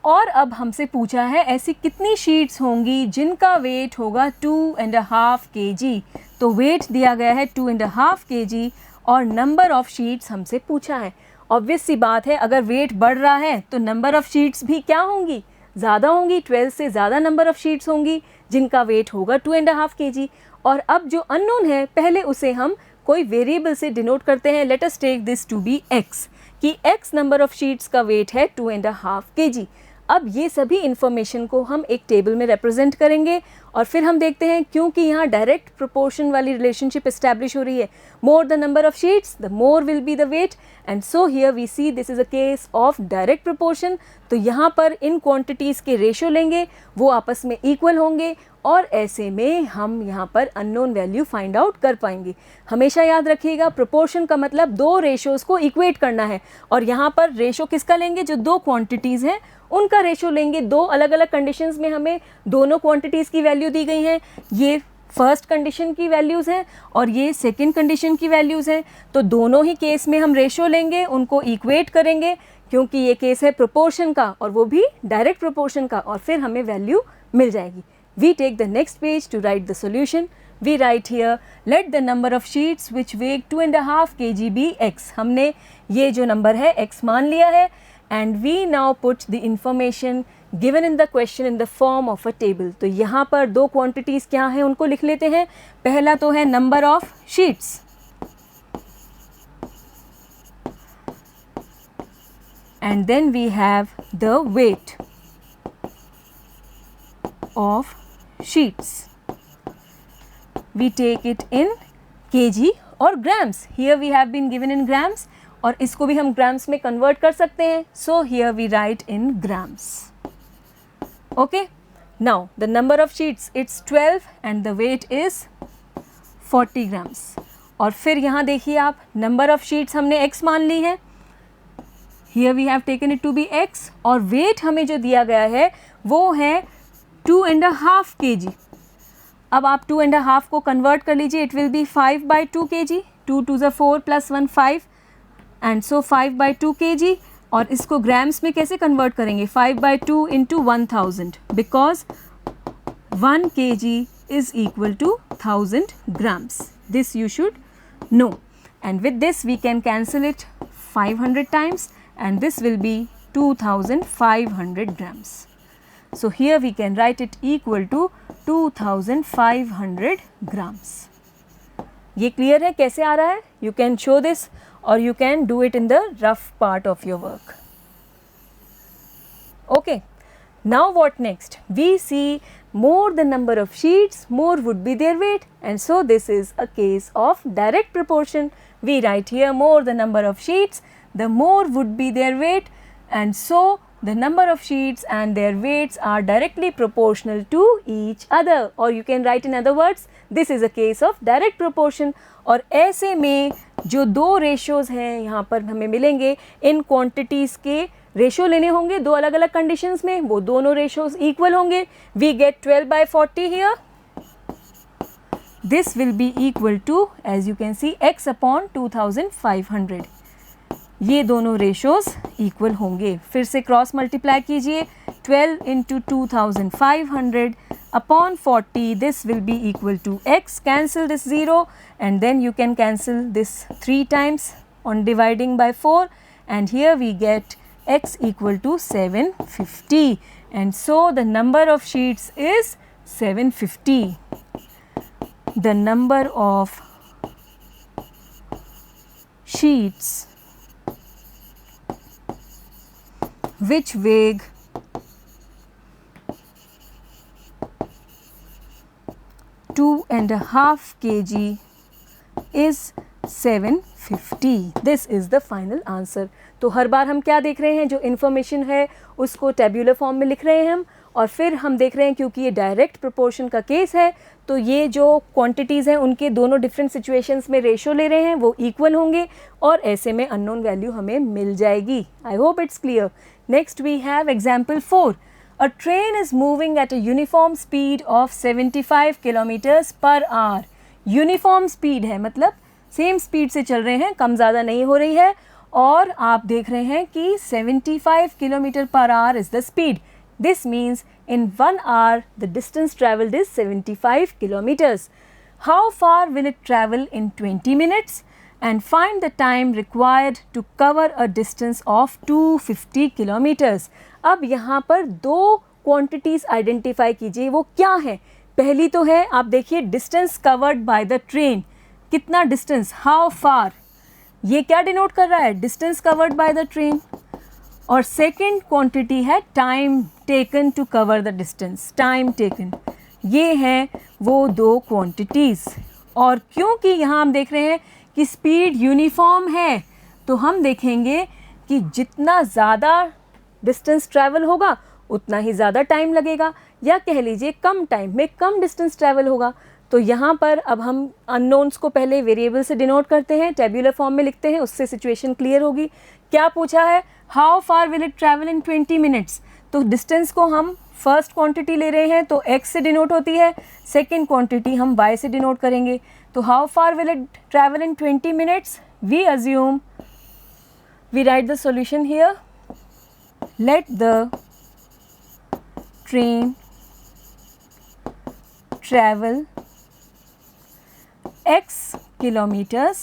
और अब हमसे पूछा है ऐसी कितनी शीट्स होंगी जिनका वेट होगा 2.5 kg. तो वेट दिया गया है 2.5 kg और नंबर ऑफ़ शीट्स हमसे पूछा है. ऑब्वियस सी बात है, अगर वेट बढ़ रहा है तो नंबर ऑफ़ शीट्स भी क्या होंगी? ज़्यादा होंगी. 12 से ज़्यादा नंबर ऑफ़ शीट्स होंगी जिनका वेट होगा 2.5 kg. और अब जो अननोन है पहले उसे हम कोई वेरिएबल से डिनोट करते हैं. Let us take this to be x, कि x नंबर ऑफ़ शीट्स का वेट है 2.5 kg. अब ये सभी इन्फॉर्मेशन को हम एक टेबल में रिप्रेजेंट करेंगे और फिर हम देखते हैं, क्योंकि यहाँ डायरेक्ट प्रोपोर्शन वाली रिलेशनशिप इस्टेब्लिश हो रही है, more the number of sheets the more will be the weight. And so here we see this is a case of direct proportion. तो यहाँ पर इन क्वांटिटीज़ के रेशो लेंगे, वो आपस में इक्वल होंगे और ऐसे में हम यहाँ पर अननोन वैल्यू फाइंड आउट कर पाएंगे. हमेशा याद रखिएगा, प्रोपोर्शन का मतलब दो रेशोज़ को इक्वेट करना है, और यहाँ पर रेशो किसका लेंगे? जो दो क्वांटिटीज़ हैं उनका रेशो लेंगे. दो अलग अलग कंडीशंस में हमें दोनों क्वांटिटीज़ की वैल्यू दी गई हैं. ये फर्स्ट कंडीशन की वैल्यूज़ हैं और ये सेकंड कंडीशन की वैल्यूज़ हैं. तो दोनों ही केस में हम रेशो लेंगे, उनको इक्वेट करेंगे, क्योंकि ये केस है प्रोपोर्शन का और वो भी डायरेक्ट प्रोपोर्शन का, और फिर हमें वैल्यू मिल जाएगी. We take the next page to write the solution. We write here, let the number of sheets which weigh 2.5 kg be x. हमने ये जो नंबर है x मान लिया है, and we now put the information given in the question in the form of a table. तो यहाँ पर दो quantities क्या हैं उनको लिख लेते हैं. पहला तो है number of sheets, and then we have the weight of sheets. We take it in kg or grams. Here we have been given in grams और इसको भी हम grams में convert कर सकते हैं. So here we write in grams. Okay. Now the number of sheets, it's 12 and the weight is 40 grams. और फिर यहाँ देखिए आप, number of sheets हमने x मान ली है. Here we have taken it to be x और weight हमें जो दिया गया है वो है 2.5 kg. अब आप 2.5 को कन्वर्ट कर लीजिए, इट विल बी 5/2 kg, 2 2 ज़ा 4 + 1 5 एंड सो 5/2 kg. और इसको ग्राम्स में कैसे कन्वर्ट करेंगे, 5/2 × 1000 because 1 kg is equal to 1000 grams. This you should know, and with this we can cancel it 500 times and this will be 2500 grams. So here we can write it equal to 2500 grams. ये clear है कैसे आ रहा है? You can show this or you can do it in the rough part of your work. Okay, now what next? We see more the number of sheets, more would be their weight, and so this is a case of direct proportion. We write here more the number of sheets, the more would be their weight, and so the number of sheets and their weights are directly proportional to each other, or you can write in other words this is a case of direct proportion. और ऐसे में जो दो ratios हैं यहाँ पर हमें मिलेंगे, इन क्वांटिटीज़ के रेशो लेने होंगे दो अलग अलग कंडीशंस में, वो दोनों रेशोज़ इक्वल होंगे. We get 12/40 here. This will be equal to as you can see x/2500. ये दोनों रेशोज़ इक्वल होंगे. फिर से क्रॉस मल्टीप्लाई कीजिए, 12 × 2500 upon 40, this will be equal to x. Cancel this 0 and then you can cancel this 3 times on dividing by 4, and here we get x equal to 750, and so the number of sheets is 750. The number of sheets which weigh 2.5 kg is 750. This is the final answer. तो हर बार हम क्या देख रहे हैं, जो information है उसको tabular form में लिख रहे हैं हम, और फिर हम देख रहे हैं क्योंकि ये डायरेक्ट प्रोपोर्शन का केस है तो ये जो क्वांटिटीज़ हैं उनके दोनों डिफरेंट सिचुएशंस में रेशो ले रहे हैं वो इक्वल होंगे, और ऐसे में अननोन वैल्यू हमें मिल जाएगी. I hope it's clear. Next we have example 4. A train is moving at a uniform speed of 75 kilometers per hour. Uniform speed है मतलब सेम स्पीड से चल रहे हैं, कम ज़्यादा नहीं हो रही है, और आप देख रहे हैं कि 75 kilometre per hour is the speed. This means in 1 hour the distance travelled is 75 kilometers. How far will it travel in 20 minutes? And find the time required to cover a distance of 250 kilometers. अब यहाँ पर दो quantities identify कीजिए, वो क्या है. पहली तो है, आप देखिए, distance covered by the train. कितना डिस्टेंस, हाउ फार, ये क्या डिनोट कर रहा है, distance covered by the train. और सेकेंड क्वांटिटी है time taken to cover the distance, time taken. ये हैं वो दो क्वांटिटीज़. और क्योंकि यहाँ हम देख रहे हैं कि स्पीड यूनिफॉर्म है तो हम देखेंगे कि जितना ज़्यादा डिस्टेंस ट्रैवल होगा उतना ही ज़्यादा टाइम लगेगा, या कह लीजिए कम टाइम में कम डिस्टेंस ट्रैवल होगा. तो यहाँ पर अब हम अननोन्स को पहले वेरिएबल से डिनोट करते हैं, टेब्यूलर फॉर्म में लिखते हैं, उससे सिचुएशन क्लियर होगी. क्या पूछा है, how far will it travel in 20 minutes. तो डिस्टेंस को हम फर्स्ट क्वांटिटी ले रहे हैं तो x से डिनोट होती है, सेकेंड क्वांटिटी हम y से डिनोट करेंगे. तो how far will it travel in 20 minutes. We assume, we write the solution here. Let the train travel x kilometers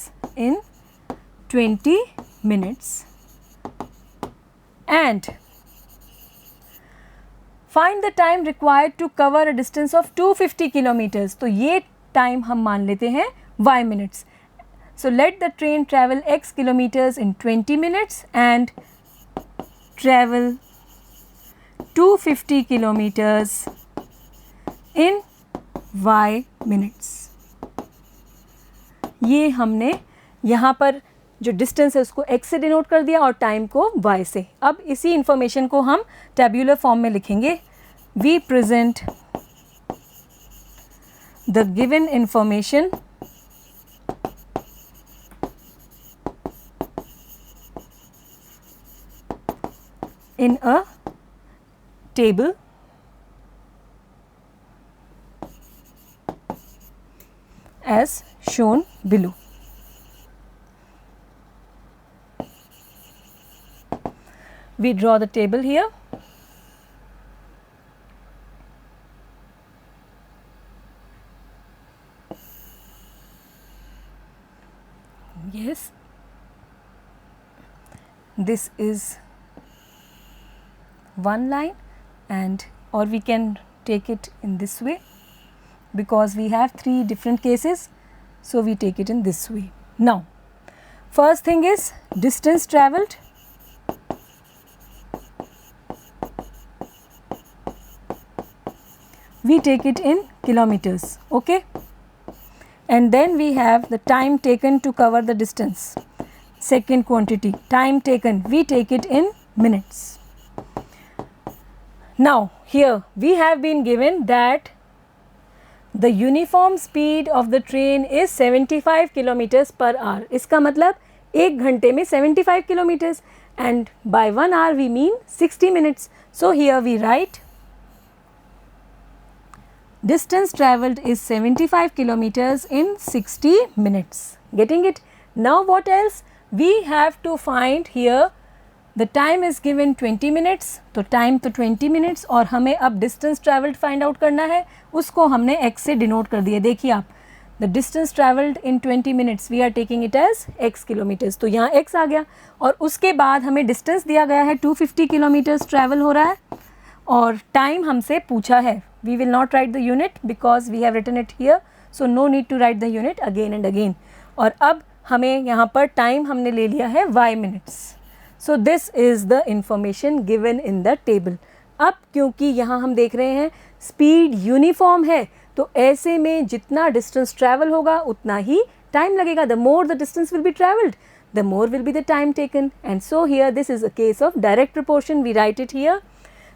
in 20 minutes and find the time required to cover a distance of 250 kilometers. तो ये time हम मान लेते हैं y minutes. So let the train travel x kilometers in 20 minutes and travel 250 kilometers in y minutes. ये हमने यहाँ पर जो डिस्टेंस है उसको x से डिनोट कर दिया और टाइम को y से. अब इसी इंफॉर्मेशन को हम टेब्यूलर फॉर्म में लिखेंगे. We present the given information in a table as shown below. We draw the table here. Yes, this is one line, and or we can take it in this way because we have three different cases, so we take it in this way. Now, first thing is distance travelled. We take it in kilometers, okay? And then we have the time taken to cover the distance. Second quantity, time taken, we take it in minutes. Now, here we have been given that the uniform speed of the train is 75 kilometers per hour. इसका मतलब एक घंटे में 75 kilometers, and by 1 hour we mean 60 minutes. So, here we write distance travelled is 75 kilometers in 60 minutes. Getting it? Now what else? We have to find here the time is given 20 minutes. तो time तो 20 minutes, और हमें अब distance travelled find out करना है, उसको हमने x से denote कर दिया. देखिए आप, the distance travelled in 20 minutes we are taking it as x kilometers. तो यहाँ x आ गया, और उसके बाद हमें distance दिया गया है 250 kilometers travel हो रहा है, और time हमसे पूछा है. We will not write the unit because we have written it here, so no need to write the unit again and again. और अब हमें यहाँ पर time हमने ले लिया है y minutes. So this is the information given in the table. अब क्योंकि यहाँ हम देख रहे हैं speed uniform है, तो ऐसे में जितना distance travel होगा उतना ही time लगेगा. The more the distance will be travelled, the more will be the time taken. And so here this is a case of direct proportion. We write it here.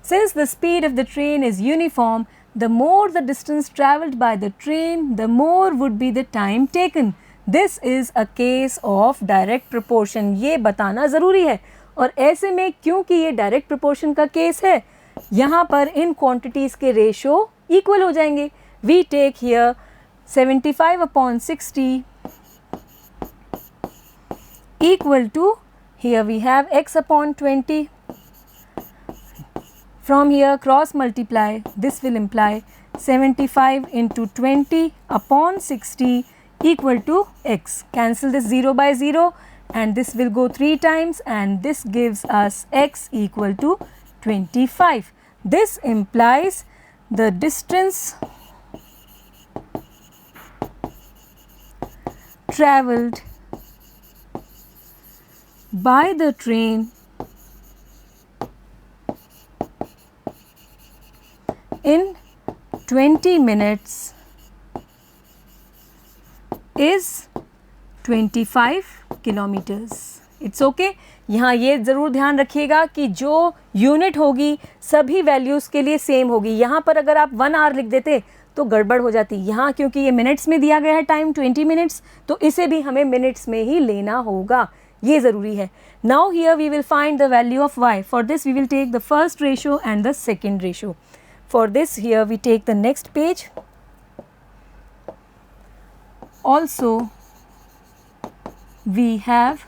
Since the speed of the train is uniform, the more the distance travelled by the train, the more would be the time taken. This is a case of direct proportion. ये बताना ज़रूरी है, और ऐसे में क्योंकि ये direct proportion का केस है, यहाँ पर इन quantities के ratio equal हो जाएंगे. We take here 75 upon 60 equal to, here we have x upon 20. From here cross multiply, this will imply 75 into 20 upon 60 equal to x. Cancel this 0 by 0, and this will go 3 times, and this gives us x equal to 25. This implies the distance travelled by the train in 20 minutes is 25 kilometers. It's okay. यहाँ ये ज़रूर ध्यान रखिएगा कि जो unit होगी सभी values के लिए सेम होगी. यहाँ पर अगर आप 1 आवर लिख देते तो गड़बड़ हो जाती. यहाँ क्योंकि ये मिनट्स में दिया गया है टाइम 20 मिनट्स, तो इसे भी हमें मिनट्स में ही लेना होगा. ये ज़रूरी है. Now here we will find the value of y. For this we will take the first ratio and the second ratio. For this here we take the next page. Also we have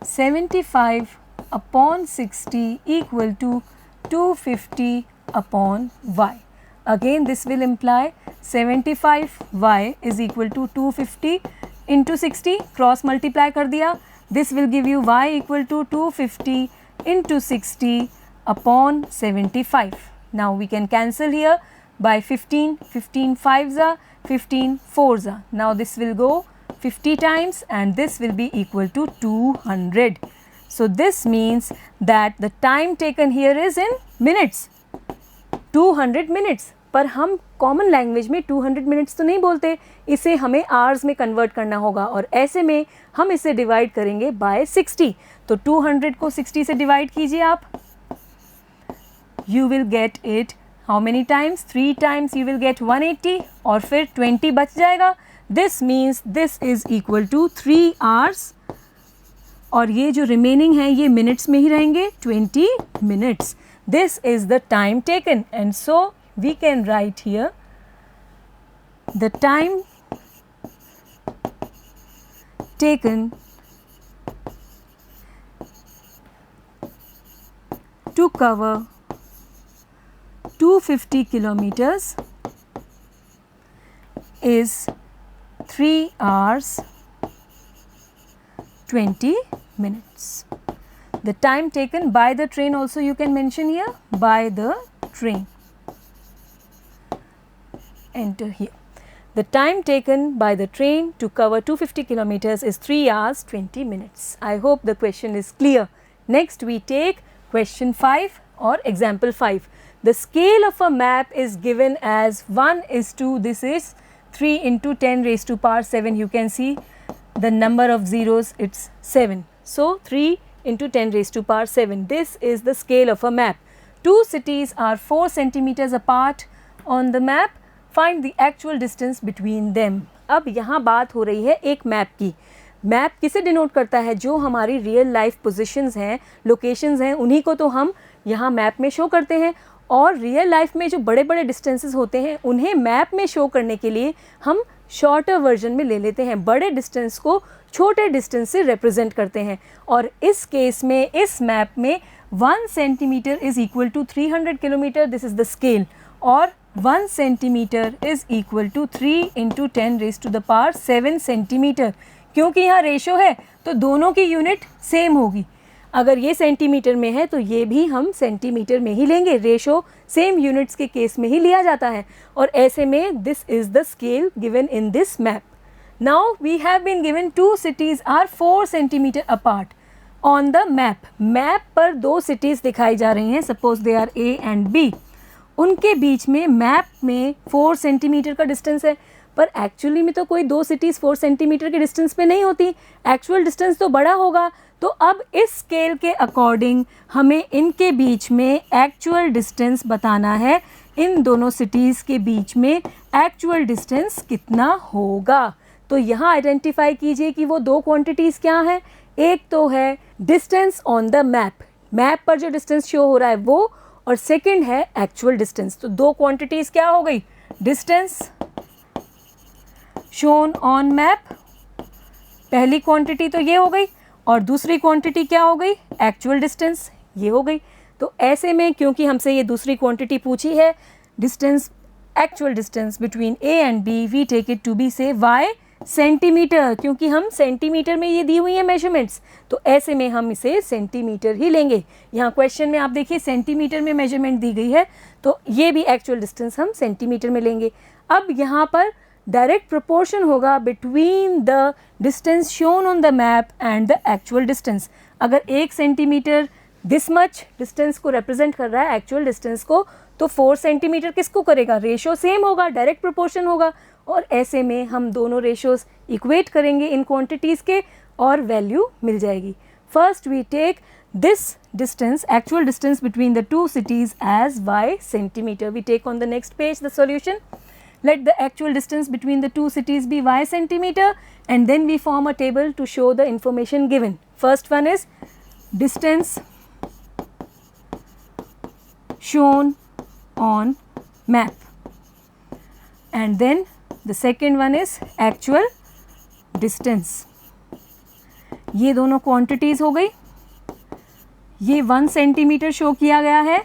75 upon 60 equal to 250 upon y. Again this will imply 75y is equal to 250 into 60, cross multiply कर दिया. This will give you y equal to 250 into 60 upon 75. Now we can cancel here by 15, 15 5s are, 15 4s are. Now this will go 50 times, and this will be equal to 200. So this means that the time taken here is in minutes, 200 minutes. पर हम common language में 200 minutes तो नहीं बोलते, इसे हमें hours में convert करना होगा, और ऐसे में हम इसे डिवाइड करेंगे बाय 60. तो 200 को 60 से डिवाइड कीजिए आप. You will get it how many times? 3 times you will get 180, और फिर 20 बच जाएगा. This means this is equal to 3 hours, और ये जो रिमेनिंग है ये मिनट्स में ही रहेंगे, 20 minutes. This is the time taken, and so we can write here the time taken to cover 250 kilometers is 3 hours 20 minutes. The time taken by the train also you can mention here, by the train. Enter here. The time taken by the train to cover 250 kilometers is 3 hours 20 minutes. I hope the question is clear. Next we take question 5 or example 5. The scale of a map is given as 1:, this is 3 into 10 raised to power 7. You can see the number of zeros, it's 7. So 3 into 10 raised to power 7. This is the scale of a map. Two cities are 4 centimeters apart on the map. Find the actual distance between them. अब यहाँ बात हो रही है एक map की. Map किसे denote करता है? जो हमारी रियल लाइफ पोजीशंस हैं, लोकेशंस हैं, उन्हीं को तो हम यहाँ मैप में शो करते हैं. और रियल लाइफ में जो बड़े बड़े डिस्टेंसेस होते हैं उन्हें मैप में शो करने के लिए हम शॉर्टर वर्जन में ले लेते हैं. बड़े डिस्टेंस को छोटे डिस्टेंस से रिप्रेजेंट करते हैं. और इस केस में इस मैप में 1 centimetre is equal to 300 kilometre. This is the scale. और 1 centimetre is equal to 3 into 10 raise to the power 7 centimetre. क्योंकि यहाँ रेशो है तो दोनों की यूनिट सेम होगी. अगर ये सेंटीमीटर में है तो ये भी हम सेंटीमीटर में ही लेंगे. रेशो सेम यूनिट्स के केस में ही लिया जाता है. और ऐसे में this is the scale given in this map. Now we have been given 2 cities are 4 centimetres apart on the map. Map पर 2 cities दिखाई जा रही हैं. Suppose they are A and B. उनके बीच में मैप में 4 सेंटीमीटर का डिस्टेंस है. पर एक्चुअली में तो कोई 2 cities 4 सेंटीमीटर के डिस्टेंस पे नहीं होती. एक्चुअल डिस्टेंस तो बड़ा होगा. तो अब इस स्केल के अकॉर्डिंग हमें इनके बीच में एक्चुअल डिस्टेंस बताना है. इन दोनों सिटीज़ के बीच में एक्चुअल डिस्टेंस कितना होगा. तो यहाँ आइडेंटिफाई कीजिए कि वो 2 क्वांटिटीज़ क्या हैं. एक तो है distance on the map. Map पर जो डिस्टेंस शो हो रहा है वो. और सेकंड है एक्चुअल डिस्टेंस. तो 2 क्वांटिटीज़ क्या हो गई? डिस्टेंस शोन ऑन मैप, पहली क्वांटिटी तो ये हो गई. और दूसरी क्वांटिटी क्या हो गई? एक्चुअल डिस्टेंस, ये हो गई. तो ऐसे में क्योंकि हमसे ये दूसरी क्वांटिटी पूछी है, distance, actual distance between A and B, we take it to be say y centimetre. क्योंकि हम सेंटीमीटर में ये दी हुई है मेजरमेंट्स, तो ऐसे में हम इसे सेंटीमीटर ही लेंगे. यहाँ क्वेश्चन में आप देखिए सेंटीमीटर में मेजरमेंट दी गई है, तो ये भी एक्चुअल डिस्टेंस हम सेंटीमीटर में लेंगे. अब यहाँ पर डायरेक्ट प्रोपोर्शन होगा between the distance shown on the map and the actual distance. अगर 1 सेंटीमीटर दिस मच डिस्टेंस को रिप्रेजेंट कर रहा है, एक्चुअल डिस्टेंस को, तो 4 सेंटीमीटर किसको करेगा? रेशो सेम होगा, डायरेक्ट प्रोपोर्शन होगा. और ऐसे में हम दोनों रेशोज इक्वेट करेंगे इन क्वांटिटीज़ के और वैल्यू मिल जाएगी. First we take this distance, actual distance between the 2 cities as y centimeter. We take on the next page the solution. Let the actual distance between the 2 cities be y centimeter, and then we form a table to show the information given. First one is distance shown on map, and then the second one is actual distance. ये दोनों quantities हो गई. ये 1 centimetre show किया गया है,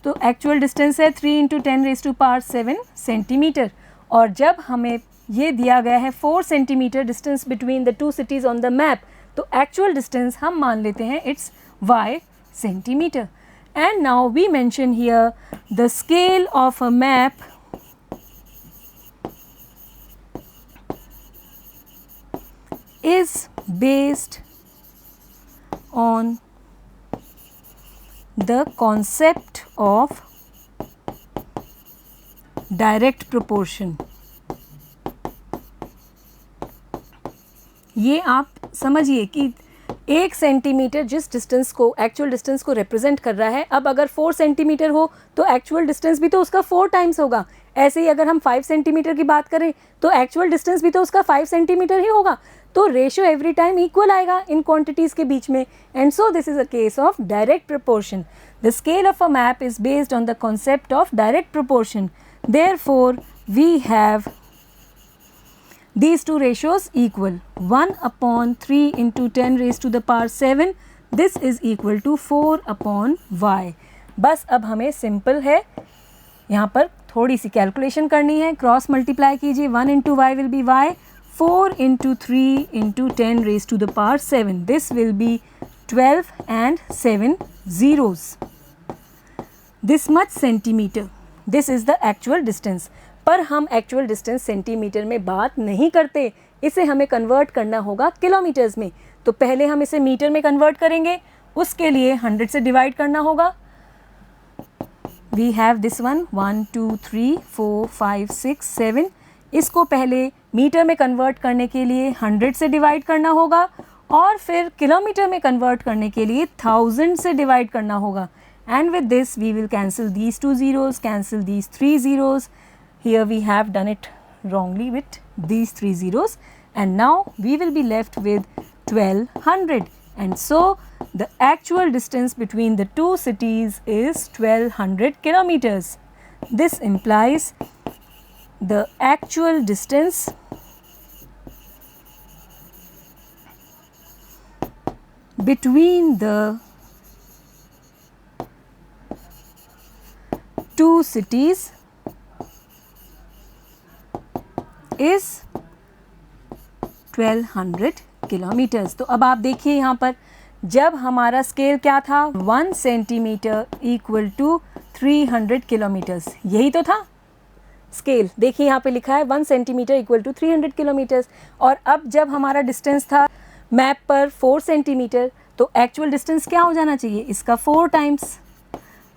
तो actual distance है 3 into 10 raise to power 7 centimetre. और जब हमें ये दिया गया है 4 centimetre distance between the 2 cities on the map, तो एक्चुअल डिस्टेंस हम मान लेते हैं it's y centimetre. And now we mention here the scale of a map is based on the concept of direct proportion. ये आप समझिए कि 1 centimetre जिस डिस्टेंस को, एक्चुअल डिस्टेंस को रिप्रेजेंट कर रहा है, अब अगर 4 सेंटीमीटर हो तो एक्चुअल डिस्टेंस भी तो उसका 4 टाइम्स होगा. ऐसे ही अगर हम 5 सेंटीमीटर की बात करें तो एक्चुअल डिस्टेंस भी तो उसका 5 सेंटीमीटर ही होगा. तो रेशियो एवरी टाइम इक्वल आएगा इन क्वांटिटीज़ के बीच में. And so this is a case of direct proportion. The scale of a map is based on the concept of direct proportion. Therefore we have these two ratios equal 1/3 into 10 raised to the power 7, this is equal to 4/y. बस अब हमें simple है, यहाँ पर थोड़ी सी calculation करनी है, cross multiply कीजिए, 1 into y will be y, 4 into 3 into 10 raised to the power 7, this will be 12 and 7 zeros. This much centimeter, this is the actual distance. पर हम एक्चुअल डिस्टेंस सेंटीमीटर में बात नहीं करते, इसे हमें कन्वर्ट करना होगा किलोमीटर्स में. तो पहले हम इसे मीटर में कन्वर्ट करेंगे, उसके लिए 100 से डिवाइड करना होगा. We have this one 1 2 3 4 5 6 7. इसको पहले मीटर में कन्वर्ट करने के लिए 100 से डिवाइड करना होगा और फिर किलोमीटर में कन्वर्ट करने के लिए 1000 से डिवाइड करना होगा. And with this we will cancel these two zeros, cancel these three zeros. Here we have done it wrongly with these three zeros, and now we will be left with 1200, and so the actual distance between the two cities is 1200 kilometers. This implies the actual distance between the two cities is 1200 kilometres. तो अब आप देखिए यहाँ पर जब हमारा scale क्या था, 1 सेंटीमीटर इक्वल टू 300 किलोमीटर्स, यही तो था स्केल. देखिए यहाँ पे लिखा है 1 सेंटीमीटर इक्वल टू 300 किलोमीटर्स. और अब जब हमारा डिस्टेंस था मैप पर 4 सेंटीमीटर, तो एक्चुअल डिस्टेंस क्या हो जाना चाहिए, इसका 4 times,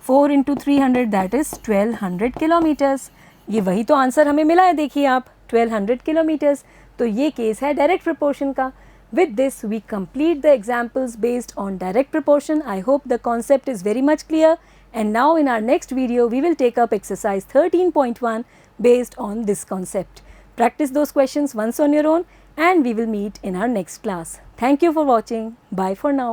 4 into 300 that is 1200 kilometres. ये वही तो आंसर हमें मिला है, देखिए आप 1200 किलोमीटर्स. तो ये केस है डायरेक्ट प्रोपोर्शन का. With this we complete the examples based on direct proportion. I hope the concept is very much clear, and now in our next video we will take up exercise 13.1 based on this concept. Practice those questions once on your own and we will meet in our next class. Thank you for watching. Bye for now.